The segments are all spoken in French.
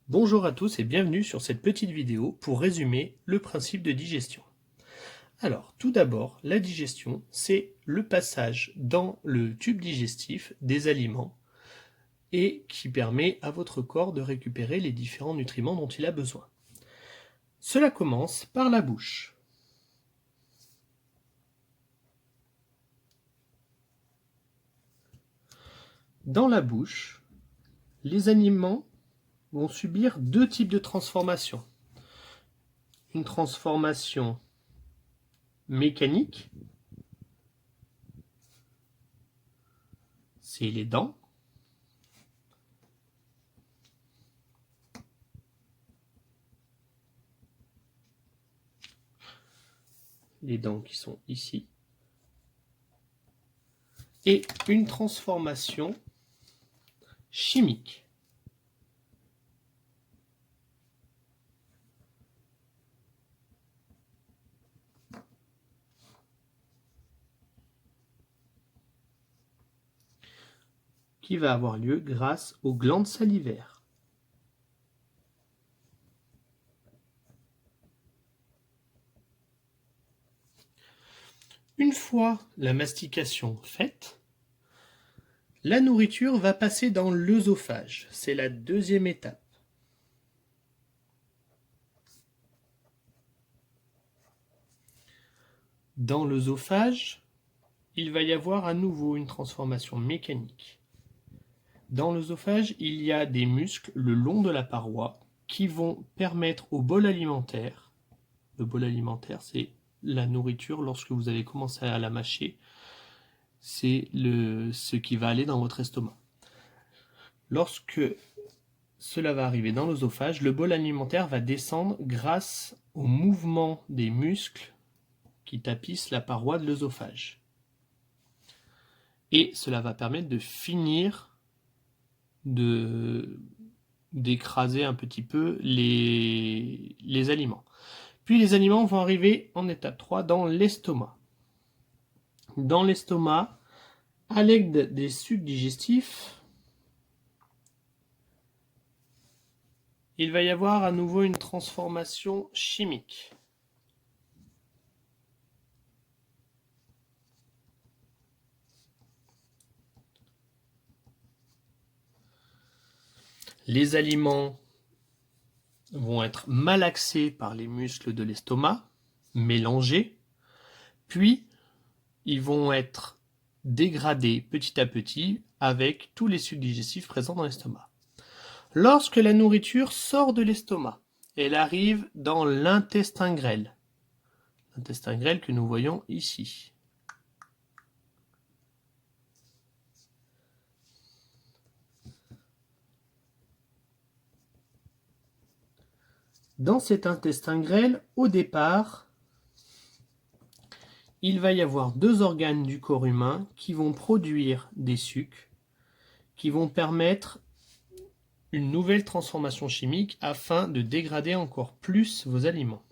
Bonjour à tous et bienvenue sur cette petite vidéo pour résumer le principe de digestion. Alors, tout d'abord, la digestion, c'est le passage dans le tube digestif des aliments et qui permet à votre corps de récupérer les différents nutriments dont il a besoin. Cela commence par la bouche. Dans la bouche, les aliments vont subir deux types de transformations. Une transformation mécanique, c'est les dents. Les dents qui sont ici. Et une transformation chimique. Qui va avoir lieu grâce aux glandes salivaires. Une fois la mastication faite, la nourriture va passer dans l'œsophage. C'est la deuxième étape. Dans l'œsophage, il va y avoir à nouveau une transformation mécanique. Dans l'œsophage, il y a des muscles le long de la paroi qui vont permettre au bol alimentaire, le bol alimentaire c'est la nourriture lorsque vous allez commencer à la mâcher, c'est ce qui va aller dans votre estomac. Lorsque cela va arriver dans l'œsophage, le bol alimentaire va descendre grâce au mouvement des muscles qui tapissent la paroi de l'œsophage. Et cela va permettre de finir d'écraser un petit peu les aliments. Puis les aliments vont arriver en étape 3 dans l'estomac. Dans l'estomac, à l'aide des sucs digestifs, il va y avoir à nouveau une transformation chimique. Les aliments vont être malaxés par les muscles de l'estomac, mélangés, puis ils vont être dégradés petit à petit avec tous les sucs digestifs présents dans l'estomac. Lorsque la nourriture sort de l'estomac, elle arrive dans l'intestin grêle. L'intestin grêle que nous voyons ici. Dans cet intestin grêle, au départ, il va y avoir deux organes du corps humain qui vont produire des sucs, qui vont permettre une nouvelle transformation chimique afin de dégrader encore plus vos aliments.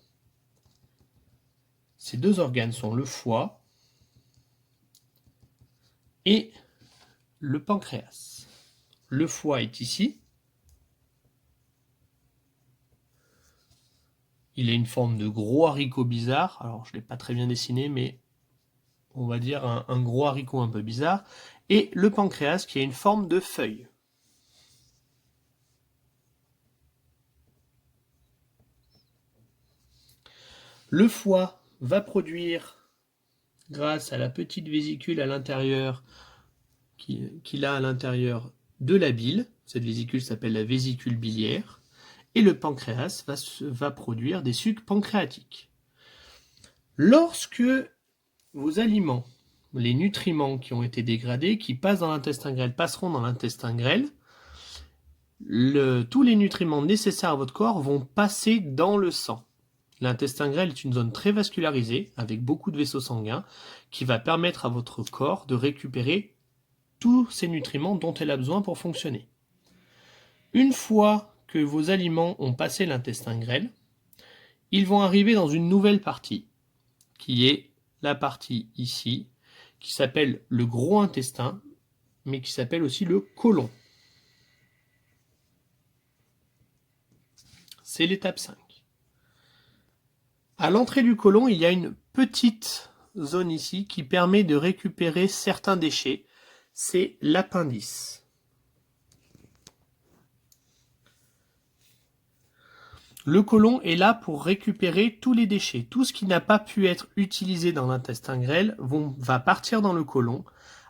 Ces deux organes sont le foie et le pancréas. Le foie est ici. Il a une forme de gros haricot bizarre. Alors, je ne l'ai pas très bien dessiné, mais on va dire un gros haricot un peu bizarre. Et le pancréas qui a une forme de feuille. Le foie va produire, grâce à la petite vésicule à l'intérieur, qu'il a à l'intérieur de la bile, cette vésicule s'appelle la vésicule biliaire, et le pancréas va produire des sucs pancréatiques. Lorsque vos aliments, les nutriments qui ont été dégradés, qui passent dans l'intestin grêle, passeront dans l'intestin grêle, tous les nutriments nécessaires à votre corps vont passer dans le sang. L'intestin grêle est une zone très vascularisée, avec beaucoup de vaisseaux sanguins, qui va permettre à votre corps de récupérer tous ces nutriments dont elle a besoin pour fonctionner. Une fois que vos aliments ont passé l'intestin grêle, ils vont arriver dans une nouvelle partie, qui est la partie ici, qui s'appelle le gros intestin, mais qui s'appelle aussi le côlon. C'est l'étape 5. À l'entrée du côlon, il y a une petite zone ici qui permet de récupérer certains déchets. C'est l'appendice. Le côlon est là pour récupérer tous les déchets. Tout ce qui n'a pas pu être utilisé dans l'intestin grêle va partir dans le côlon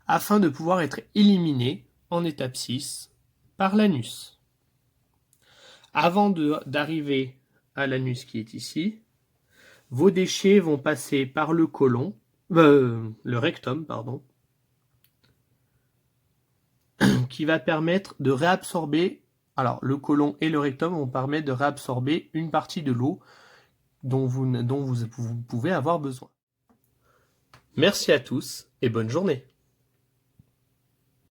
afin de pouvoir être éliminé en étape 6 par l'anus. Avant d'arriver à l'anus qui est ici, vos déchets vont passer par le côlon, le rectum, pardon, qui va permettre de réabsorber. Alors, le côlon et le rectum vont permettre de réabsorber une partie de l'eau dont vous pouvez avoir besoin. Merci à tous et bonne journée.